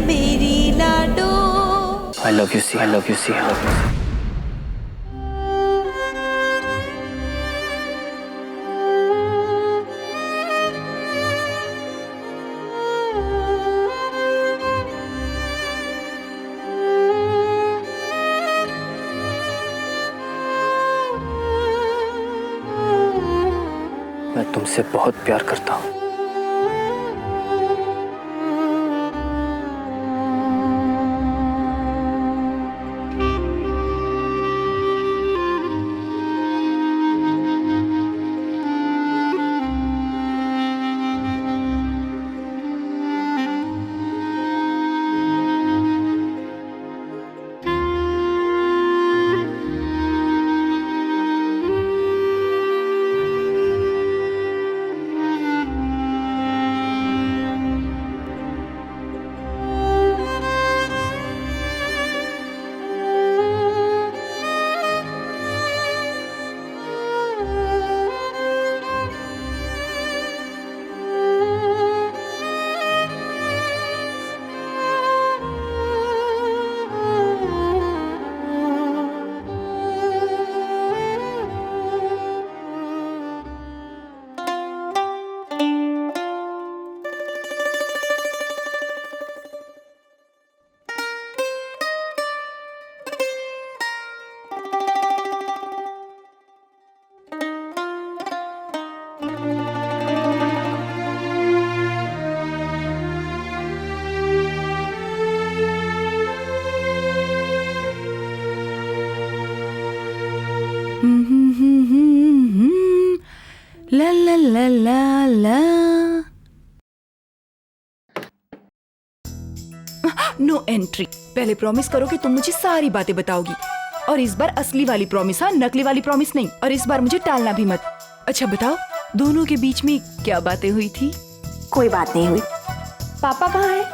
मेरी लाडो। I love you, see. I love you, see. I love you, see. मैं तुमसे बहुत प्यार करता हूँ। ला ला ला ला ला। No entry. पहले प्रॉमिस करो कि तुम मुझे सारी बातें बताओगी, और इस बार असली वाली प्रॉमिस, हाँ, नकली वाली प्रॉमिस नहीं। और इस बार मुझे टालना भी मत। अच्छा बताओ, दोनों के बीच में क्या बातें हुई थी? कोई बात नहीं हुई। पापा कहाँ है?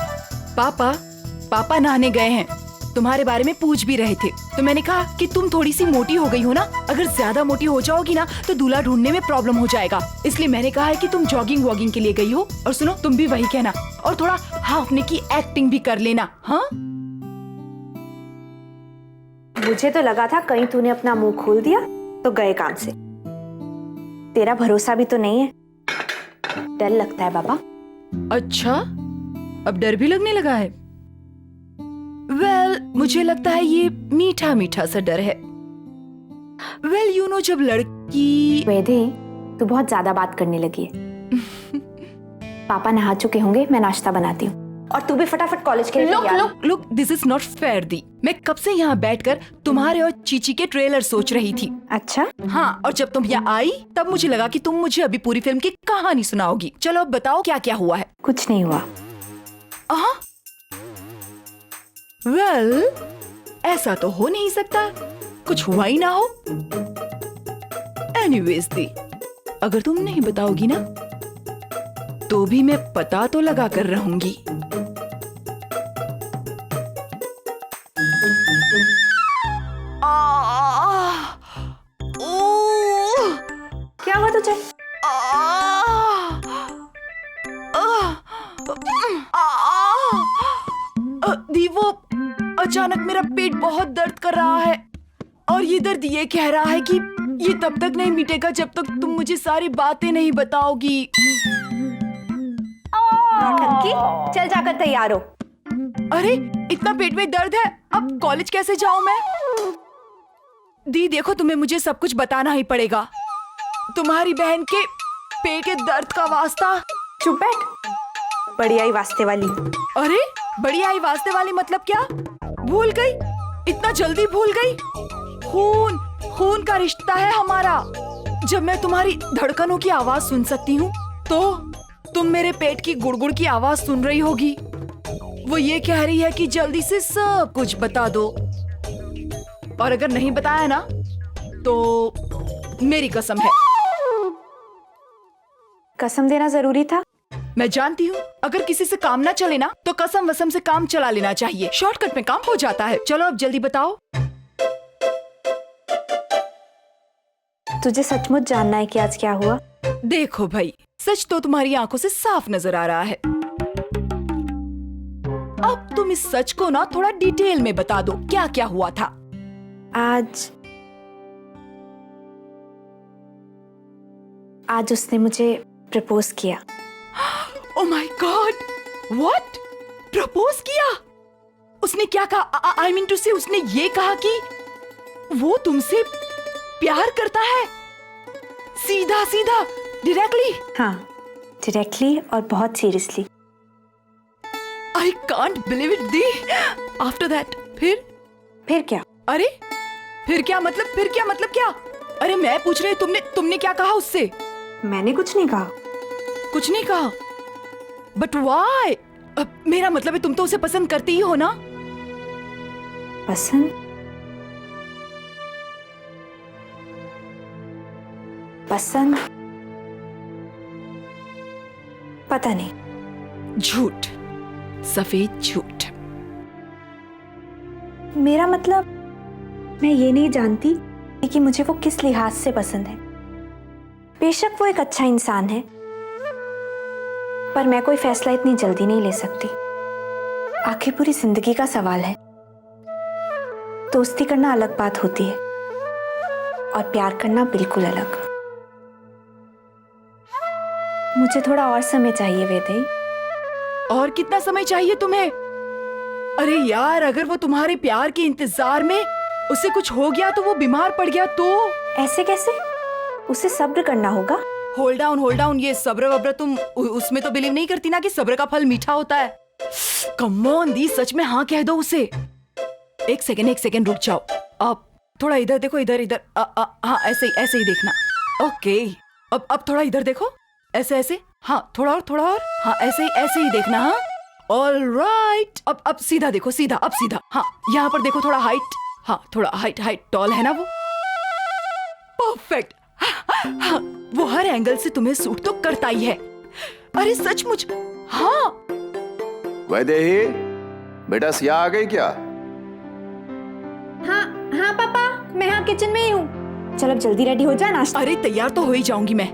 पापा नहाने गए हैं। तुम्हारे बारे में पूछ भी रहे थे, तो मैंने कहा कि तुम थोड़ी सी मोटी हो गई हो ना, अगर ज्यादा मोटी हो जाओगी ना तो दूल्हा ढूंढने में प्रॉब्लम हो जाएगा। इसलिए मैंने कहा है कि तुम जॉगिंग वॉगिंग के लिए गई हो। और सुनो, तुम भी वही कहना, और थोड़ा हाफने की एक्टिंग भी कर लेना। हाँ, मुझे तो लगा था कहीं तूने अपना मुंह खोल दिया तो गए काम से। तेरा भरोसा भी तो नहीं है। डर लगता है बाबा। अच्छा, अब डर भी लगने लगा है। मुझे लगता है ये मीठा मीठा सा डर है। यू नो, जब लड़की। वेदे, तू बहुत ज्यादा बात करने लगी है। पापा नहा चुके होंगे, मैं नाश्ता बनाती हूँ, और तू भी फटाफट कॉलेज के लिए तैयार हो। Look, this is not fair दी। मैं कब से यहाँ बैठकर तुम्हारे और चीची के ट्रेलर सोच रही थी। अच्छा? हाँ, और जब तुम यहाँ आई तब मुझे लगा कि तुम मुझे अभी पूरी फिल्म की कहानी सुनाओगी। चलो अब बताओ, क्या क्या हुआ है? कुछ नहीं हुआ। ऐसा तो हो नहीं सकता, कुछ हुआ ही ना हो। एनीवेज दी, अगर तुम नहीं बताओगी ना तो भी मैं पता तो लगा कर रहूंगी। क्या हुआ तुझे? दी, वो अचानक मेरा पेट बहुत दर्द कर रहा है, और ये दर्द ये कह रहा है कि ये तब तक नहीं मिटेगा जब तक तुम मुझे सारी बातें नहीं बताओगी। नौटंकी, चल जाकर तैयार हो। अरे, इतना पेट में दर्द है, अब कॉलेज कैसे जाऊं मैं? दी देखो, तुम्हें मुझे सब कुछ बताना ही पड़ेगा। तुम्हारी बहन के पेट के दर्द का वास्ता। चुप बैठ, बड़ी आई वास्ते वाली। अरे, बड़ी आई वास्ते वाली मतलब क्या? भूल गई? इतना जल्दी भूल गई? खून का रिश्ता है हमारा। जब मैं तुम्हारी धड़कनों की आवाज सुन सकती हूँ तो तुम मेरे पेट की गुड़गुड़ की आवाज सुन रही होगी। वो ये कह रही है कि जल्दी से सब कुछ बता दो, और अगर नहीं बताया ना तो मेरी कसम है। कसम देना जरूरी था? मैं जानती हूँ, अगर किसी से काम ना चले ना तो कसम वसम से काम चला लेना चाहिए। शॉर्टकट में काम हो जाता है। चलो अब जल्दी बताओ। तुझे सचमुच जानना है कि आज क्या हुआ? देखो भाई, सच तो तुम्हारी आंखों से साफ नजर आ रहा है। अब तुम इस सच को ना थोड़ा डिटेल में बता दो, क्या क्या हुआ था। आज उसने मुझे प्रपोज किया। Oh my God, what? Propose किया? उसने क्या कहा? आई मीन टू से उसने ये कहा कि वो तुमसे प्यार करता है? सीधा सीधा, डायरेक्टली? हाँ, डायरेक्टली और बहुत seriously. I can't believe it the. After that फिर क्या? अरे फिर क्या मतलब क्या? अरे मैं पूछ रही, तुमने क्या कहा उससे? मैंने कुछ नहीं कहा। कुछ नहीं कहा? But why? मेरा मतलब है तुम तो उसे पसंद करती ही हो ना? पसंद पता नहीं। झूठ, सफेद झूठ। मेरा मतलब मैं ये नहीं जानती कि मुझे वो किस लिहाज से पसंद है। बेशक वो एक अच्छा इंसान है, पर मैं कोई फैसला इतनी जल्दी नहीं ले सकती। आखिर पूरी जिंदगी का सवाल है। दोस्ती करना अलग बात होती है और प्यार करना बिल्कुल अलग। मुझे थोड़ा और समय चाहिए वैदेही। और कितना समय चाहिए तुम्हें? अरे यार, अगर वो तुम्हारे प्यार के इंतजार में उसे कुछ हो गया तो, वो बीमार पड़ गया तो? ऐसे कैसे? उसे सब्र करना होगा। होल्ड डाउन, ये सब्र वब्र तुम उसमें तो बिलीव नहीं करती ना कि सब्र का फल मीठा होता है। कम ऑन दी, सच में हाँ कह दो उसे। एक सेकेंड रुक जाओ। अब थोड़ा इधर देखो, इधर। हाँ ऐसे ही देखना। ओके, अब थोड़ा इधर देखो, ऐसे। हाँ थोड़ा और। हाँ ऐसे ही देखना। हाँ ऑलराइट। अब सीधा देखो, सीधा। हाँ यहाँ पर देखो, थोड़ा हाइट। हाँ थोड़ा हाइट टॉल है ना वो? परफेक्ट। हाँ, वो हर एंगल से तुम्हें सूट तो करता ही है। अरे सचमुच। हाँ वैदेही, बेटा सिया आ गई क्या? हाँ पापा, मैं यहाँ किचन में ही हूँ। चल अब जल्दी रेडी हो जा, नाश्ता। अरे तैयार तो हो ही जाऊंगी मैं,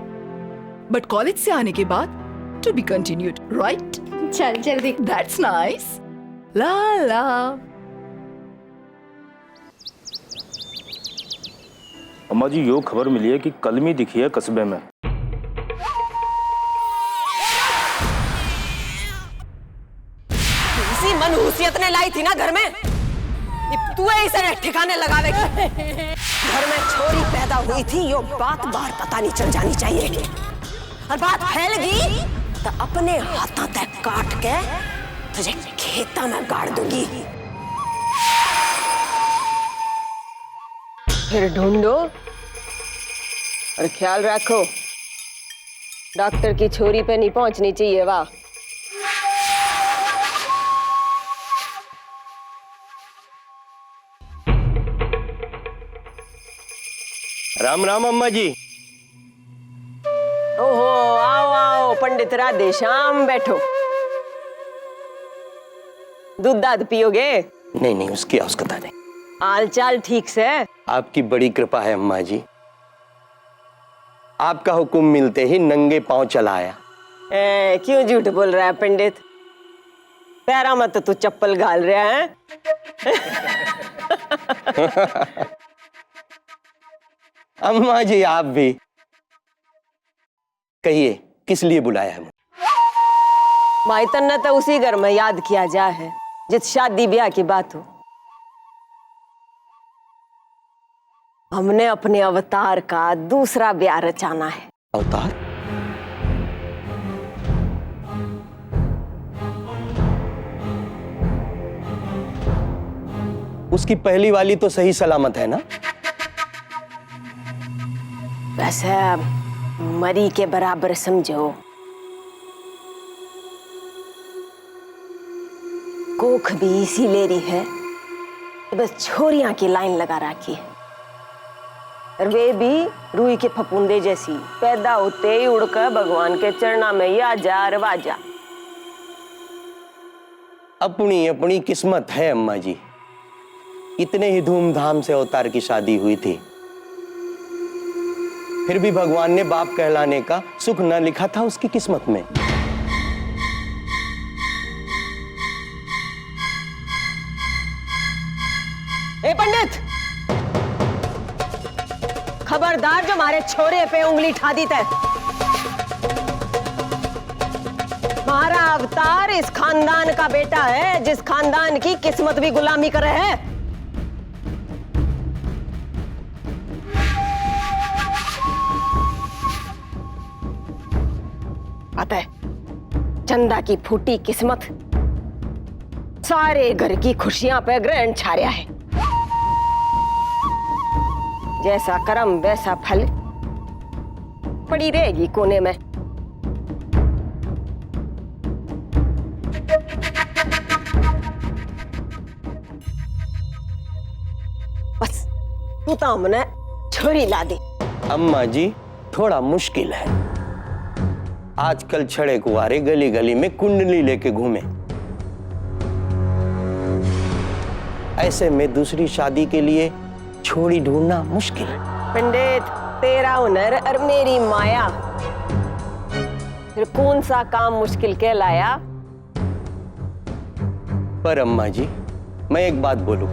बट कॉलेज से आने के बाद टू बी कंटिन्यूड, राइट? चल जल्दी। That's nice. ला अम्मा जी, यो खबर मिली है कि कलमी दिखी है कस्बे में। इसी मनहूसियत ने लाई थी ना घर में, तू इसे ठिकाने लगावे। घर में छोरी पैदा हुई थी, यो बात बाहर पता नहीं चल जानी चाहिए। और बात फैल गई तो अपने हाथों तक काट के तुझे खेता में गाड़ दूंगी। फिर ढूंढो और ख्याल रखो, डॉक्टर की छोरी पे नहीं पहुंचनी चाहिए। वाह, राम राम अम्मा जी। ओहो, आओ पंडित राधे श्याम, बैठो। दूध दाद पियोगे? नहीं, उसकी आवश्यकता नहीं। हाल चाल ठीक से? आपकी बड़ी कृपा है अम्मा जी। आपका हुक्म मिलते ही नंगे पांव चला आया। क्यों झूठ बोल रहा है पंडित? पैरा मत तो तू चप्पल घाल रहा है। अम्मा जी आप भी कहिए, किस लिए बुलाया है? माइतन ने तो उसी घर में याद किया जा है जिस शादी ब्याह की बात हो। हमने अपने अवतार का दूसरा ब्याह रचाना है। अवतार? उसकी पहली वाली तो सही सलामत है ना? वैसे मरी के बराबर समझो। कोख भी इसी ले रही है, बस छोरियां की लाइन लगा रखी है। और वे भी रूई के फफूंदे जैसी, पैदा होते ही उड़कर भगवान के चरणा में या जा रवाजा। अपनी अपनी किस्मत है अम्मा जी। इतने ही धूमधाम से अवतार की शादी हुई थी, फिर भी भगवान ने बाप कहलाने का सुख न लिखा था उसकी किस्मत में। ए पंडित, खबरदार जो हमारे छोरे पे उंगली ठा दी तय। हमारा अवतार इस खानदान का बेटा है, जिस खानदान की किस्मत भी गुलामी कर रहे हैं। अतः चंदा की फूटी किस्मत सारे घर की खुशियां पे ग्रहण छाया है। जैसा कर्म वैसा फल, पड़ी रहेगी कोने में। बस तू तो हमने छोरी ला दी। अम्मा जी थोड़ा मुश्किल है। आजकल छड़े कुंवारे गली गली में कुंडली लेके घूमे। ऐसे में दूसरी शादी के लिए छोड़ी ढूंढना मुश्किल है। पंडित, तेरा हुनर और मेरी माया, फिर कौन सा काम मुश्किल कहलाया? पर अम्मा जी मैं एक बात बोलूं,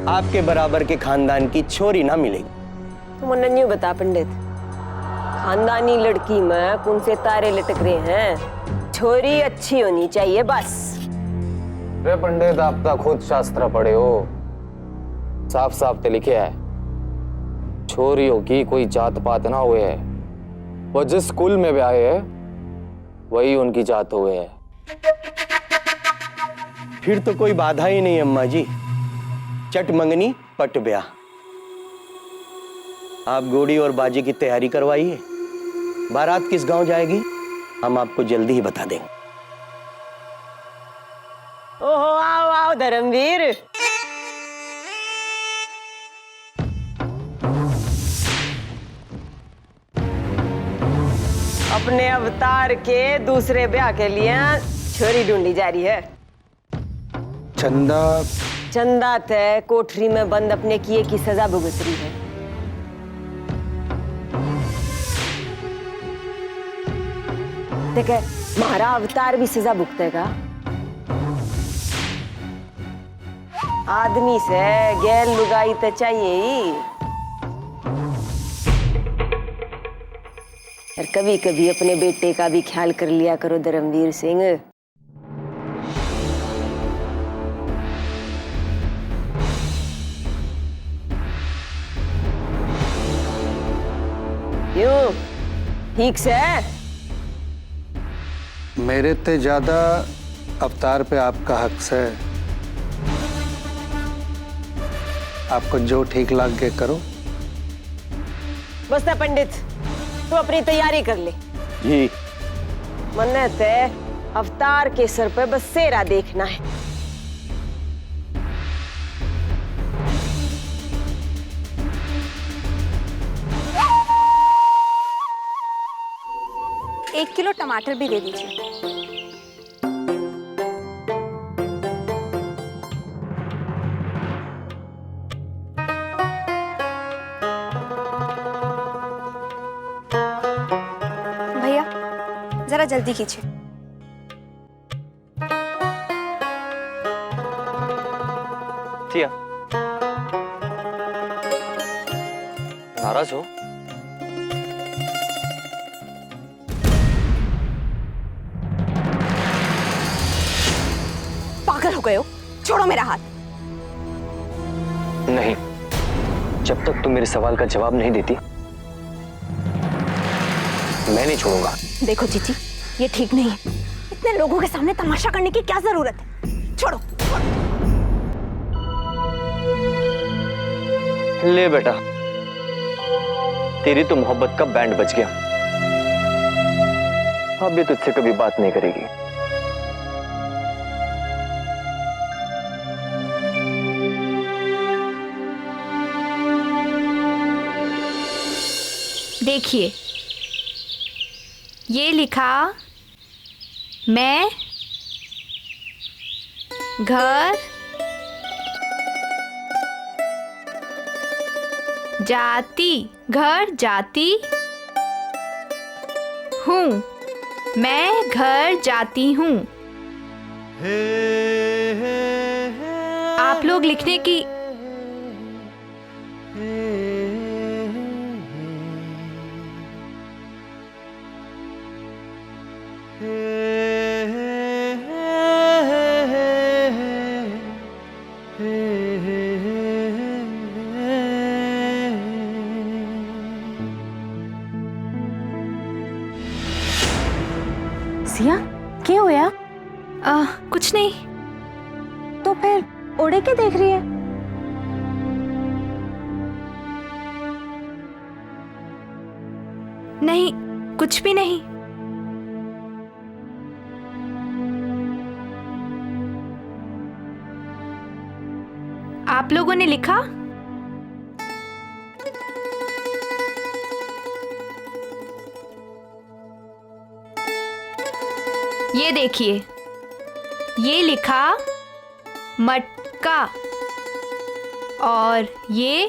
आपके बराबर के खानदान की छोरी ना मिलेगी। तुम उन्हें न्यू बता पंडित, खानदानी लड़की में कौन से तारे लटक रहे हैं? छोरी अच्छी होनी चाहिए बस। रे पंडित, आप तो खुद शास्त्र पढ़े हो, साफ साफ ते लिखे है छोरियों की कोई जात पात ना हुए है, वो जिस कुल में भी आए है वही उनकी जात हुए है। फिर तो कोई बाधा ही नहीं अम्मा जी, चट मंगनी पट ब्याह। आप घोड़ी और बाजी की तैयारी करवाइए। बारात किस गांव जाएगी हम आपको जल्दी ही बता देंगे। ओहो, आओ आओ धर्मवीर। अपने अवतार के दूसरे ब्याह के लिए छोरी ढूंढी जा रही है। चंदा तय कोठरी में बंद अपने किए की सजा भुगत रही है। देखे, हमारा अवतार भी सजा भुगतेगा। आदमी से गैर लुगाई तो चाहिए ही। और कभी कभी अपने बेटे का भी ख्याल कर लिया करो धर्मवीर सिंह। क्यों, ठीक से? मेरे ते ज्यादा अवतार पे आपका हक है। आपको जो ठीक लगे करो। बस ना पंडित, तू अपनी तैयारी कर ले। जी। मन्ने ते अवतार के सर पे बस सेरा देखना है। एक किलो टमाटर भी दे दीजिए। भैया जरा जल्दी कीजिए। सिया, नाराज हो? पागल हो गए हो? छोड़ो मेरा हाथ। नहीं, जब तक तुम मेरे सवाल का जवाब नहीं देती मैं नहीं छोड़ूंगा। देखो जीजी, ये ठीक नहीं है। इतने लोगों के सामने तमाशा करने की क्या जरूरत है? छोड़ो। ले बेटा, तेरी तो मोहब्बत का बैंड बज गया। अब ये तुझसे कभी बात नहीं करेगी। देखिए, ये लिखा, मैं घर जाती हूँ। मैं घर जाती हूँ। आप लोग लिखने की आलिया क्या होया? कुछ नहीं। तो फिर ओढ़े के देख रही है? नहीं, कुछ भी नहीं। आप लोगों ने लिखा? ये देखिए, ये लिखा मटका और ये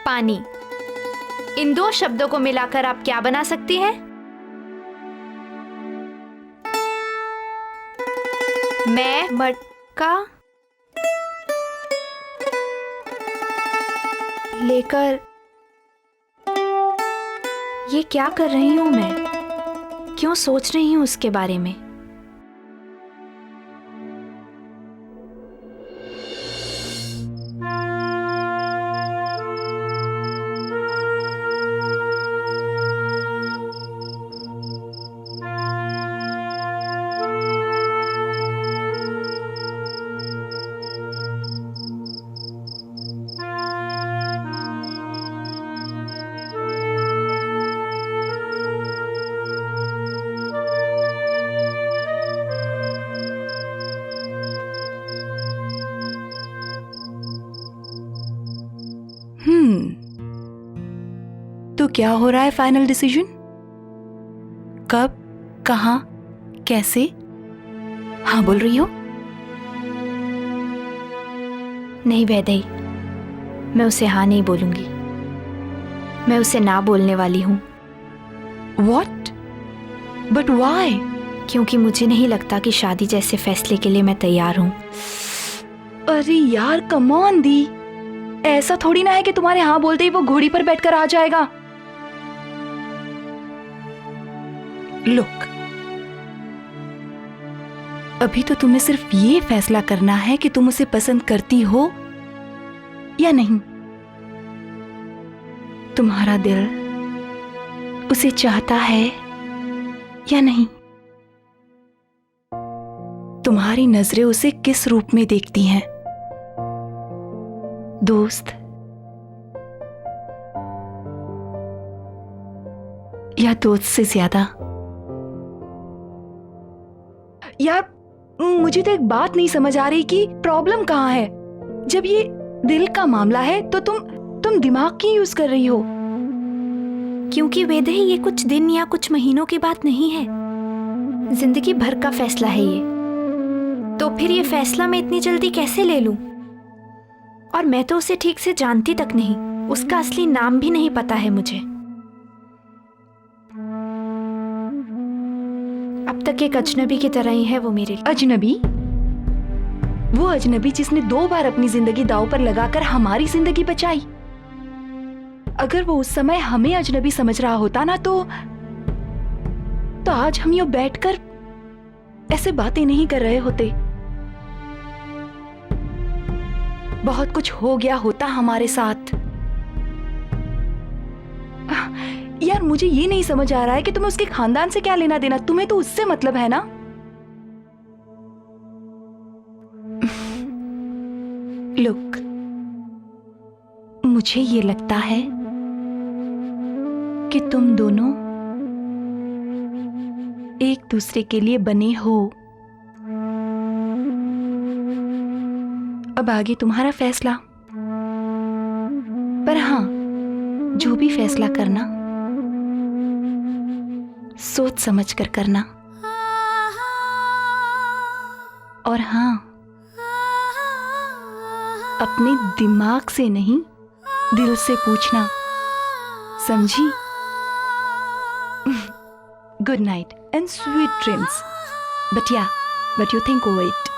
पानी। इन दो शब्दों को मिलाकर आप क्या बना सकती हैं? मैं मटका लेकर ये क्या कर रही हूं मैं? क्यों सोच रही हूं उसके बारे में? तो क्या हो रहा है फाइनल डिसीजन? कब, कहां, कैसे? हाँ बोल रही हो? नहीं वैदेही, मैं उसे हाँ नहीं बोलूंगी। मैं उसे ना बोलने वाली हूं। What? But why? क्योंकि मुझे नहीं लगता कि शादी जैसे फैसले के लिए मैं तैयार हूं। अरे यार कम ऑन दी, ऐसा थोड़ी ना है कि तुम्हारे हाँ बोलते ही वो घोड़ी पर बैठकर आ जाएगा। लुक, अभी तो तुम्हें सिर्फ ये फैसला करना है कि तुम उसे पसंद करती हो या नहीं। तुम्हारा दिल उसे चाहता है या नहीं। तुम्हारी नजरें उसे किस रूप में देखती हैं? दोस्त या दोस्त से ज्यादा? यार मुझे तो एक बात नहीं समझ आ रही कि प्रॉब्लम कहाँ है। जब ये दिल का मामला है तो तुम दिमाग क्यों यूज कर रही हो? क्योंकि वैदेही ये कुछ दिन या कुछ महीनों की बात नहीं है, जिंदगी भर का फैसला है ये। तो फिर ये फैसला मैं इतनी जल्दी कैसे ले लूं? और मैं तो उसे ठीक से जानती तक नहीं, उसका असली नाम भी नहीं पता है मुझे। अब तक एक अजनबी की तरह ही है वो मेरे लिए। अजनबी? वो अजनबी जिसने 2 बार अपनी जिंदगी दांव पर लगाकर हमारी जिंदगी बचाई। अगर वो उस समय हमें अजनबी समझ रहा होता ना तो आज हम यूं बैठकर ऐसे बातें नहीं कर रहे होते। बहुत कुछ हो गया होता हमारे साथ। यार मुझे ये नहीं समझ आ रहा है कि तुम्हें उसके खानदान से क्या लेना देना। तुम्हें तो उससे मतलब है ना। लुक, मुझे ये लगता है कि तुम दोनों एक दूसरे के लिए बने हो। अब आगे तुम्हारा फैसला। पर हाँ, जो भी फैसला करना सोच समझ कर करना। और हाँ, अपने दिमाग से नहीं, दिल से पूछना, समझी? Good night and sweet dreams. But yeah, but you think over it.